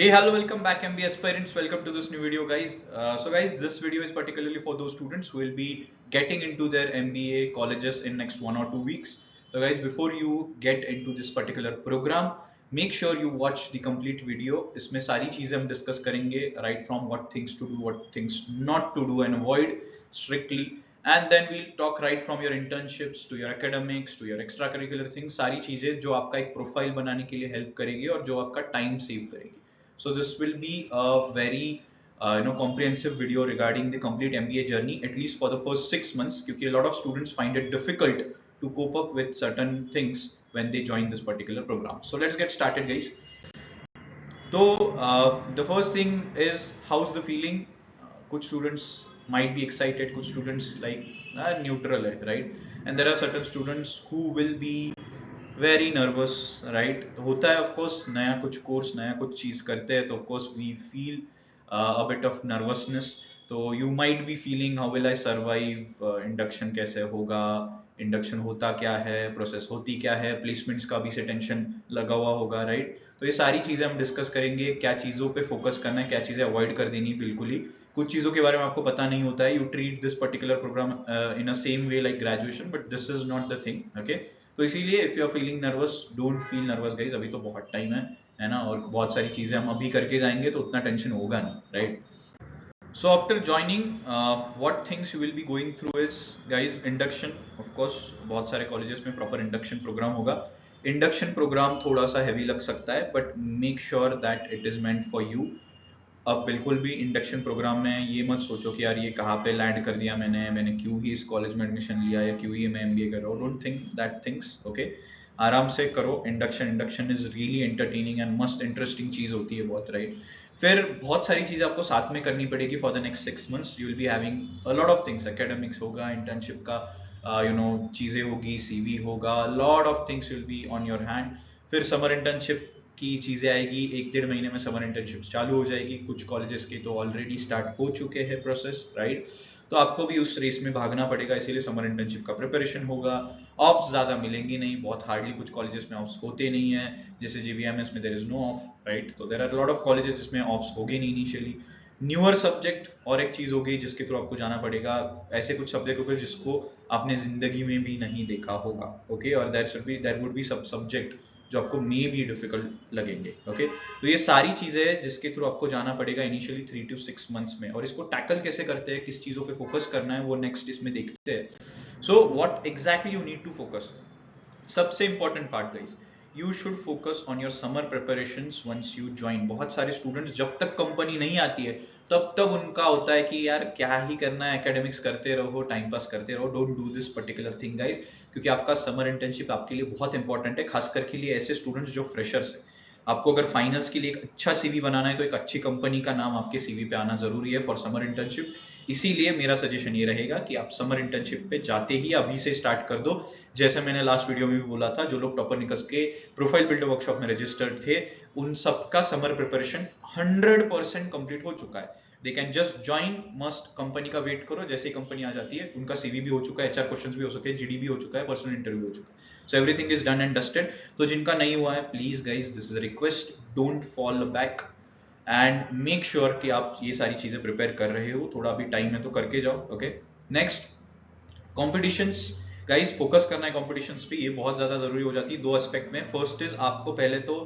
Hey, hello, welcome back MBA aspirants. Welcome to this new video, guys. Guys, this video is particularly for those students who will be getting into their MBA colleges in next 1 or 2 weeks. So guys, before you get into this particular program, make sure you watch the complete video. इसमें सारी चीजें हम discuss करेंगे, right from what things to do, what things not to do and avoid strictly. And then we'll talk right from your internships to your academics to your extracurricular things, सारी चीजें जो आपका एक प्रोफाइल बनाने के लिए help करेगी और जो आपका टाइम सेव करेगी. So this will be a very comprehensive video regarding the complete MBA journey, at least for the first 6 months, because a lot of students find it difficult to cope up with certain things when they join this particular program. So let's get started, guys. So the first thing is, how's the feeling? Kuch students might be excited, kuch students like neutral, right? And there are certain students who will be very nervous, right. तो होता है of course, नया कुछ course नया कुछ चीज करते हैं तो of course we feel a bit of nervousness. तो you might be feeling how will I survive, induction कैसे होगा, इंडक्शन होता क्या है, प्रोसेस होती क्या है, प्लेसमेंट्स का भी से टेंशन लगा हुआ होगा, राइट. तो ये सारी चीजें हम डिस्कस करेंगे, क्या चीजों पे फोकस करना है, क्या चीजें अवॉइड कर देनी बिल्कुल ही. कुछ चीजों के बारे में आपको पता नहीं होता है, you treat this particular programme in a same way like graduation, but this is not the thing, okay. तो इसीलिए if you are feeling nervous, don't feel nervous guys, अभी तो बहुत टाइम है ना, और बहुत सारी चीजें हम अभी करके जाएंगे तो उतना टेंशन होगा नहीं, right. So after joining, what things you will be going through is, guys, induction. Of course, बहुत सारे colleges में proper induction program होगा. Induction program थोड़ा सा heavy लग सकता है, but make sure that it is meant for you. अब बिल्कुल भी इंडक्शन प्रोग्राम में ये मत सोचो कि यार ये कहाँ पे लैंड कर दिया मैंने क्यों ही इस कॉलेज में एडमिशन लिया या क्यों ही मैं एमबीए कर रहा हूँ. Don't think that things, okay. आराम से करो induction is really entertaining and मस्त इंटरेस्टिंग चीज होती है बहुत, राइट. फिर बहुत सारी चीजें आपको साथ में करनी पड़ेगी for the next 6 months. You will be having a lot of things, academics होगा, इंटर्नशिप का चीजें होगी, सीवी होगा, lot of things will be on your hand. फिर समर इंटर्नशिप की चीजें आएगी, 1-1.5 महीने में समर इंटर्नशिप चालू हो जाएगी. कुछ कॉलेजेस के तो ऑलरेडी स्टार्ट हो चुके हैं प्रोसेस, राइट. तो आपको भी उस रेस में भागना पड़ेगा, इसीलिए समर इंटर्नशिप का प्रिपरेशन होगा. ऑफ्स ज्यादा मिलेंगी नहीं, बहुत हार्डली कुछ कॉलेजेस में ऑफ्स होते नहीं है, जैसे जीबीएमएस में there is no off, right. तो there are lot of colleges जिसमें ऑफ्स होगे नहीं इनिशियली. न्यूअर सब्जेक्ट और एक चीज होगी जिसके थ्रू आपको जाना पड़ेगा, ऐसे कुछ सब्जेक्ट होंगे जिसको आपने जिंदगी में भी नहीं देखा होगा, ओके. और देयर वुड बी सब सब्जेक्ट जो आपको मे भी डिफिकल्ट लगेंगे, ओके. तो ये सारी चीजें जिसके थ्रू आपको जाना पड़ेगा इनिशियली 3 to 6 months में, और इसको टैकल कैसे करते हैं, किस चीजों पे फोकस करना है, वो नेक्स्ट इसमें देखते हैं. So what exactly you need to focus. सबसे important part guys, you should focus on your summer preparations once you join. बहुत सारे स्टूडेंट्स जब तक कंपनी नहीं आती है तब तक उनका होता है कि यार क्या ही करना है, एकेडमिक्स करते रहो, टाइम पास करते रहो. Don't do this particular thing guys, क्योंकि आपका समर इंटर्नशिप आपके लिए बहुत इंपॉर्टेंट है, खासकर के लिए ऐसे स्टूडेंट्स जो फ्रेशर्स है. आपको अगर फाइनल्स के लिए एक अच्छा सीवी बनाना है तो एक अच्छी कंपनी का नाम आपके सीवी पे आना जरूरी है फॉर समर इंटर्नशिप. इसीलिए मेरा सजेशन ये रहेगा कि आप समर इंटर्नशिप पे जाते ही अभी से स्टार्ट कर दो. जैसे मैंने लास्ट वीडियो में भी बोला था, जो लोग टॉपर निकस के प्रोफाइल बिल्डर वर्कशॉप में रजिस्टर्ड थे उन सबका समर प्रिपरेशन 100% कंप्लीट हो चुका है. They can just join, must company का वेट करो, जैसे ही कंपनी आ जाती है उनका सीवी भी हो चुका है, एचआर क्वेश्चंस भी हो चुके हैं, जीडी भी हो चुका है, पर्सनल इंटरव्यू हो चुका है. So everything is done and dusted. तो जिनका नहीं हुआ है, please guys, this is a request, don't fall back and make sure कि आप ये सारी चीजें प्रिपेयर कर रहे हो. थोड़ा भी टाइम है तो करके जाओ, okay. Next, competitions. Guys, focus करना है कॉम्पिटिशंस पे, ये बहुत ज्यादा जरूरी हो जाती है दो एस्पेक्ट में. फर्स्ट इज, आपको पहले तो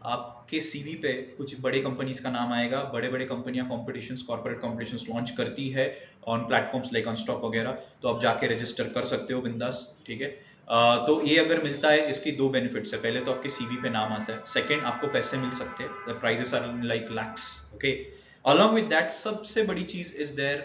आपके सीवी पे कुछ बड़े कंपनीज का नाम आएगा. बड़े बड़े कंपनियां कॉम्पिटिशंस, कॉर्पोरेट कॉम्पिटिशंस लॉन्च करती है on platforms like on stock वगैरह, तो आप जाके रजिस्टर कर सकते हो बिंदास, ठीक है. तो ये अगर मिलता है, इसकी दो बेनिफिट्स है. पहले तो आपके सीवी पे नाम आता है, सेकंड आपको पैसे मिल सकते हैं, the prizes are like lakhs, okay. Along with that, सबसे बड़ी चीज is their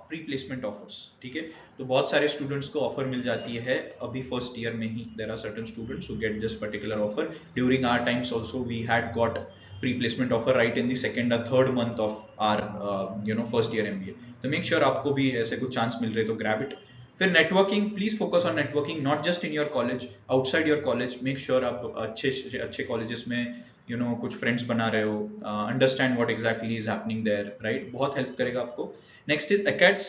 pre placement offers, ठीक है. तो बहुत सारे स्टूडेंट्स को ऑफर मिल जाती है अभी फर्स्ट ईयर में ही. There are certain students who get this particular offer. During our times also we had got pre placement offer right in the second और third month of our first year MBA. तो make sure आपको भी ऐसे कुछ chance मिल रहे तो grab it. फिर networking, please focus on networking, not just in your college, outside your college. Make sure आप अच्छे अच्छे कॉलेजेस में कुछ फ्रेंड्स बना रहे हो, understand what exactly is happening there, right. बहुत हेल्प करेगा आपको. Next is एकेड्स.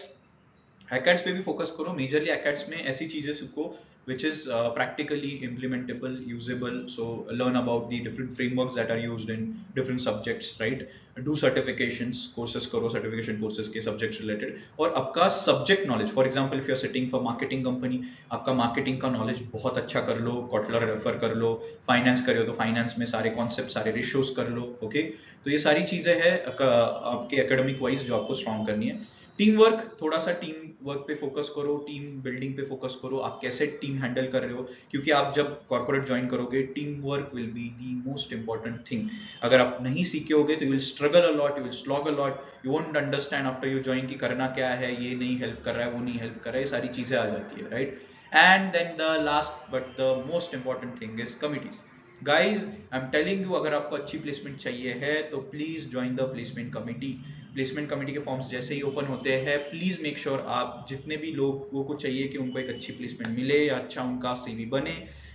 एकेड्स पे भी फोकस करो, मेजरली एकेड्स में ऐसी चीजें सीखो which is practically implementable, usable. So learn about the different frameworks that are used in different subjects, right? Do certifications, courses करो, certification courses के subjects related, और आपका subject knowledge, for example if you are sitting for marketing company, आपका marketing का knowledge बहुत अच्छा कर लो, Kotler refer कर लो, finance कर रहे हो तो finance में सारे concepts, सारे ratios कर लो, okay? तो ये सारी चीजें हैं आपके academic wise जो आपको strong करनी है। टीम वर्क, थोड़ा सा टीम वर्क पे फोकस करो, टीम बिल्डिंग पे फोकस करो, आप कैसे टीम हैंडल कर रहे हो, क्योंकि आप जब कॉर्पोरेट ज्वाइन करोगे team work will be the most important thing. अगर आप नहीं सीखे होगे तो you will struggle a lot, you will slog a lot, you won't understand after you join कि करना क्या है, ये नहीं हेल्प कर रहा है, वो नहीं हेल्प कर रहा है, ये सारी चीजें आ जाती है, right? And then the last but the most important thing is committees. Guys I am telling you, अगर आपको अच्छी प्लेसमेंट चाहिए है तो please join the placement committee. Placement committee के फॉर्म्स जैसे ही ओपन होते हैं, प्लीज मेक श्योर आप जितने भी लोगों को चाहिए कि उनको एक अच्छी प्लेसमेंट मिले या अच्छा उनका सीवी बने,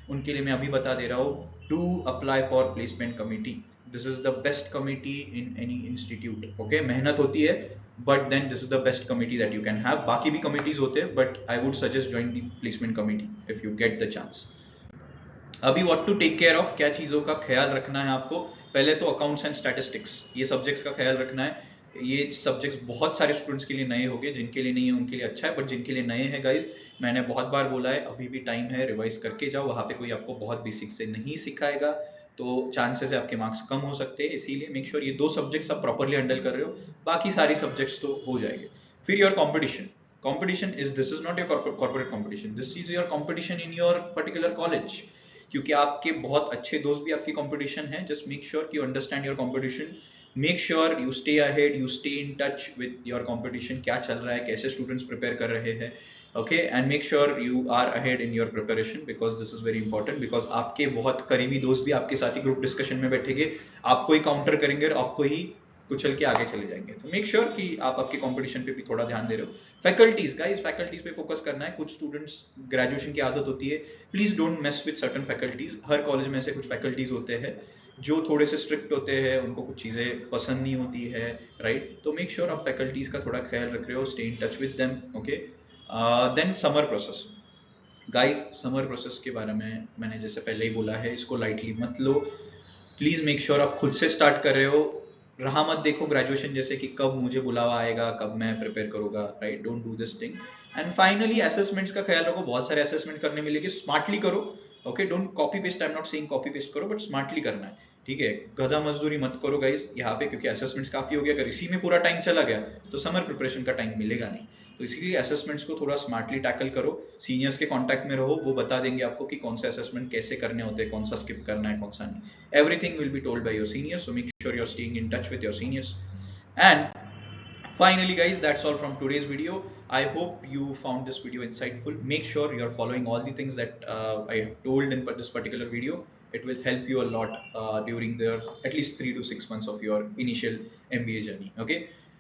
उनके लिए मैं अभी बता दे रहा हूँ, do apply for placement committee. This is the best committee in any institute, okay? मेहनत होती है but then this is the best committee that you can have. बाकी भी कमिटीज होते हैं but I would suggest join the placement committee if you get the chance. अभी what to take care of, क्या चीज़ों का ख्याल रखना है आपको? पहले तो अकाउंट्स एंड स्टैटिस्टिक्स, ये सब्जेक्ट्स का ख्याल रखना है। ये सब्जेक्ट्स बहुत सारे स्टूडेंट्स के लिए नए होंगे, जिनके लिए नहीं है उनके लिए अच्छा है, बट जिनके लिए नए हैं गाइज, मैंने बहुत बार बोला है अभी भी टाइम है, रिवाइज करके जाओ। वहाँ पे कोई आपको बहुत बेसिक से नहीं सिखाएगा तो चांसेस है आपके मार्क्स कम हो सकते हैं, इसीलिए मेक श्योर ये 2 सब्जेक्ट्स आप प्रॉपरली हैंडल कर रहे हो, बाकी सारी सब्जेक्ट्स तो हो जाएंगे। फिर your competition, competition is, this is not your corporate competition, this is your competition in your particular college, क्योंकि आपके बहुत अच्छे दोस्त भी आपकी कंपटीशन है। जस्ट मेक श्योर कि you understand your competition, make sure you stay ahead, you stay in touch with your competition, क्या चल रहा है, कैसे स्टूडेंट्स प्रिपेयर कर रहे हैं, okay? And make sure you are ahead in your preparation, because this is very important, because आपके बहुत करीबी दोस्त भी आपके साथ ही ग्रुप डिस्कशन में बैठेंगे, आपको ही काउंटर करेंगे और आपको ही कुचल के आगे चले जाएंगे। तो मेक श्योर कि आप आपके कंपटीशन पे भी थोड़ा ध्यान दे रहे हो। फैकल्टीज, गाइस फैकल्टीज पे फोकस करना है। कुछ स्टूडेंट्स ग्रेजुएशन की आदत होती है, please don't mess with certain faculties. Her college में ऐसे कुछ फैकल्टीज होते हैं जो थोड़े से स्ट्रिक्ट होते हैं, उनको कुछ चीजें पसंद नहीं होती है, राइट? तो मेक श्योर आप फैकल्टीज का थोड़ा ख्याल रख रहे हो, stay in touch with them, okay? Then summer process, guys summer process के बारे में मैंने जैसे पहले ही बोला है, इसको लाइटली मत लो। प्लीज मेक श्योर आप खुद से स्टार्ट कर रहे हो, रहा मत देखो ग्रेजुएशन जैसे कि कब मुझे बुलावा आएगा, कब मैं प्रिपेयर करूंगा, right? Don't do this thing. And finally assessments का ख्याल रखो, बहुत सारे असेसमेंट करने मिलेंगे, स्मार्टली करो, okay? Don't copy paste, I am not saying copy paste करो, बट स्मार्टली करना है, ठीक है? गधा मजदूरी मत करो गाइज यहाँ पे, क्योंकि असेसमेंट्स काफी हो गया, अगर इसी में पूरा टाइम चला गया तो समर प्रिपरेशन का टाइम मिलेगा नहीं। तो इसीलिए असेसमेंट्स को थोड़ा स्मार्टली टैकल करो, सीनियर्स के कांटेक्ट में रहो, वो बता देंगे आपको कि कौन से असेसमेंट कैसे करने होते हैं, कौन सा स्किप करना है, कौन सा नहीं। Everything will be told by your seniors, so make sure you are staying in touch with your seniors. And finally guys, that's all from today's video. I hope you found this video insightful. Make sure you're following all the things that I have told in this particular video. It will help you a lot during the at least 3 to 6 months of your initial MBA journey, okay?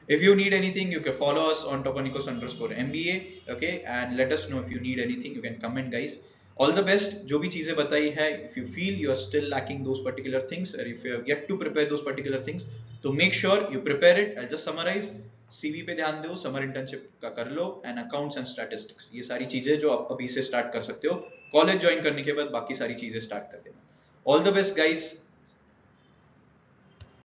If you need anything, you can follow us on topanikos_MBA, okay? And let us know if you need anything, you can comment guys. All the best. जो भी चीजें बताई है, if you feel you are still lacking those particular things, or if you have yet to prepare those particular things, तो make sure you prepare it. I'll just summarize. CV पे ध्यान दो, summer internship का कर लो, and accounts and statistics, ये सारी चीजें जो आप अभी से स्टार्ट कर सकते हो, कॉलेज ज्वाइन करने के बाद बाकी सारी चीजें स्टार्ट कर देना। All the best guys,